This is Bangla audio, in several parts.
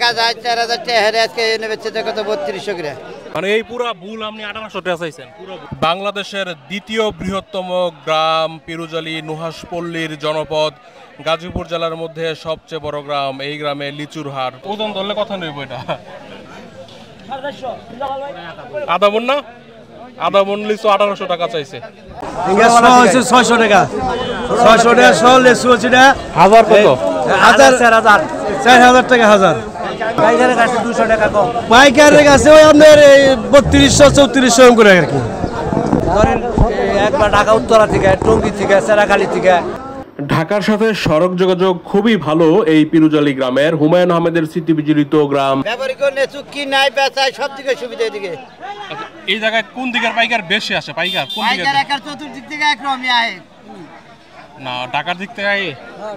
টাকা যায় 4000 টাকা হেরে আজকে এনে বেচছে কত 3200 করে। মানে এই পুরো ভুল আপনি 1800 টাকা চাইছেন পুরো। বাংলাদেশের দ্বিতীয় বৃহত্তম গ্রাম পিরুজালি নুহাশপল্লীর জনপদ গাজীপুর জেলার মধ্যে সবচেয়ে বড় গ্রাম। এই গ্রামে লিচুর হাট। ওজন ধরলে কথা নেব এটা আধা মন না, আধা মন লিচু 1800 টাকা চাইছে। 600 টাকা 600 টাকা সহ লিচু হচ্ছে না। হাজার কত? 4000 টাকা হাজার। পাইকারের কাছে 200 টাকা কম। পাইকারের কাছে ওই আপনার 3200 3400 করে আর কি। ধরেন একবার ঢাকা উত্তরা থেকে, টঙ্গী থেকে, সেরাখালী থেকে। ঢাকার সাথে সড়ক যোগাযোগ খুবই ভালো এই পিরুজালি গ্রামের। হুমায়ুন আহমেদের স্মৃতি বিজড়িত গ্রাম। ব্যবহারিক লিচু কি নাই বেচায় সব দিকে সুবিধা। এদিকে এই জায়গায় কোন দিকের পাইকার বেশি আসে? পাইকার কোন দিকে? পাইকার একার চতুর্দিক থেকে একরকমই আয় না, ঢাকার দিক থেকে আয়।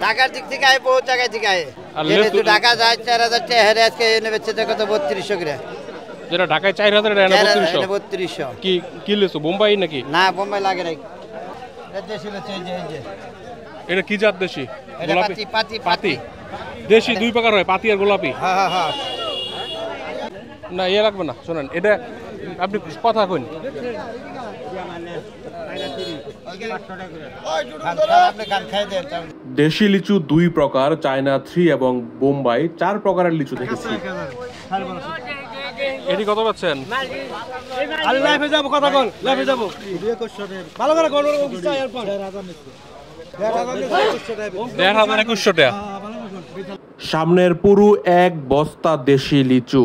ঢাকার দিক থেকে আয়, বহু জায়গায় থেকে আয়। যেহেতু ঢাকা যায় 4000 টাকা হেরে আজকে এনে বেচছে কত 3200 করে। যেটা ঢাকায় 4000 টাকা এনে 3200। কি কি লিচু বোম্বাই নাকি? না, বোম্বাই লাগে নাই। দেশি লিচু এই যে এটা কি জাত? দেশি গোলাপি? পাতি দেশি দুই প্রকার হয়, পাতি আর গোলাপি। হ্যাঁ হ্যাঁ। না ইয়ে লাগবে না, শোনেন এটা আপনি কথা কইন। দেশি লিচু দুই প্রকার, চায়না 3 এবং বোম্বাই 4 প্রকারের লিচু দেখেছি। এটি কত পাচ্ছেন? লাইফে যাব কথা কোন, লাইফে যাব ভালো করে কোন চাই আর 1100 টাকা। সামনের পুরো এক বস্তা দেশি লিচু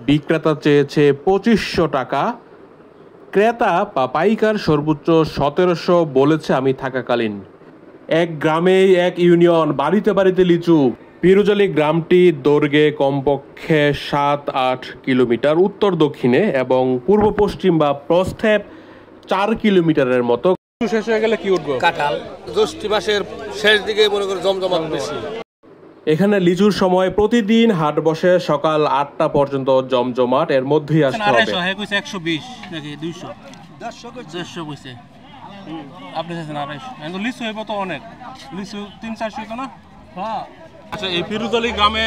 বিক্রেতা চেয়েছে 2500 টাকা। ক্রেতা বা পাইকার সর্বোচ্চ 1700 বলেছে আমি থাকাকালীন। এক গ্রামে এক ইউনিয়ন, বাড়িতে বাড়িতে লিচু। পিরুজালি গ্রামটি দৈর্ঘ্যে কমপক্ষে 7-8 কিলোমিটার উত্তর দক্ষিণে এবং পূর্ব পশ্চিম বা প্রস্থে 4 কিলোমিটারের মতো। শেষ হয়ে গেলে কি উঠবো? কাঁঠাল। জ্যৈষ্ঠী মাসের শেষ দিকে মনে করে জমজমাট বেশি। এখানে লিচুর সময় প্রতিদিন হাট বসে সকাল 8টা পর্যন্ত জমজমাট। এর মধ্যেই আসতে হবে। 120 নাকি 200 150 কইছে। আপনি চাইছেন 250। লিচু হইব তো অনেক, লিচু 3-400 তো না। হ্যাঁ। আচ্ছা, এই পিরুজালি গ্রামে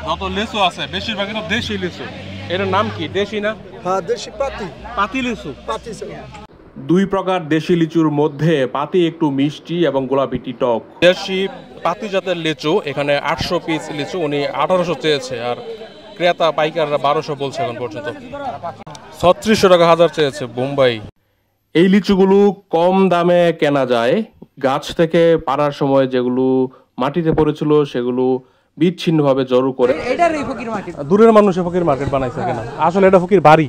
যত লিচু আছে বেশিরভাগই তো দেশি লিচু। এটার নাম কি? দেশি না? হ্যাঁ, দেশি পাতি। পাতি লিচু। পাতি দুই প্রকার দেশি লিচুর মধ্যে পাতি একটু মিষ্টি এবং গোলাপিটি টক। দেশি পাতি জাতের লিচু এখানে 800 পিস লিচু উনি 1800 চেয়েছে, আর ক্রেতা পাইকাররা 1200 বলছে এখন পর্যন্ত। 3600 টাকা হাজার চেয়েছে বোম্বাই। এই লিচুগুলো কম দামে কেনা যায়। গাছ থেকে পাড়ার সময় যেগুলো মাটিতে পড়েছিল সেগুলো বিচ্ছিন্নভাবে জড়ো করে দূরের মানুষে ফকির মার্কেট বানাইছে কেন? আসলে এটা ফকির বাড়ি।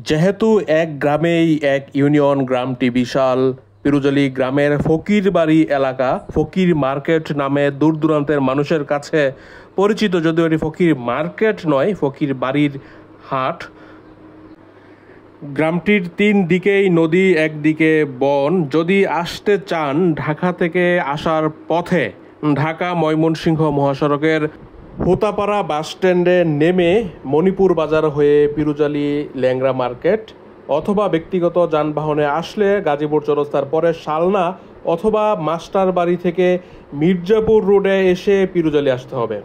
যেহেতু এক গ্রামেই এক ইউনিয়ন, গ্রামটি বিশাল। পিরুজালি গ্রামের ফকির বাড়ি এলাকা ফকির মার্কেট নামে দূর দূরান্তের মানুষের কাছে পরিচিত, যদিও এটি ফকির মার্কেট নয়, ফকির বাড়ির হাট। গ্রামটির 3 দিকেই নদী, একদিকে বন। যদি আসতে চান ঢাকা থেকে আসার পথে ঢাকা ময়মনসিংহ মহাসড়কের হোতাপাড়া বাস স্ট্যান্ডে নেমে মণিপুর বাজার হয়ে পিরুজালি ল্যাংড়া মার্কেট, অথবা ব্যক্তিগত যানবাহনে আসলে গাজীপুর চৌরাস্তার পরে শালনা অথবা মাস্টার বাড়ি থেকে মির্জাপুর রোডে এসে পিরুজালি আসতে হবে।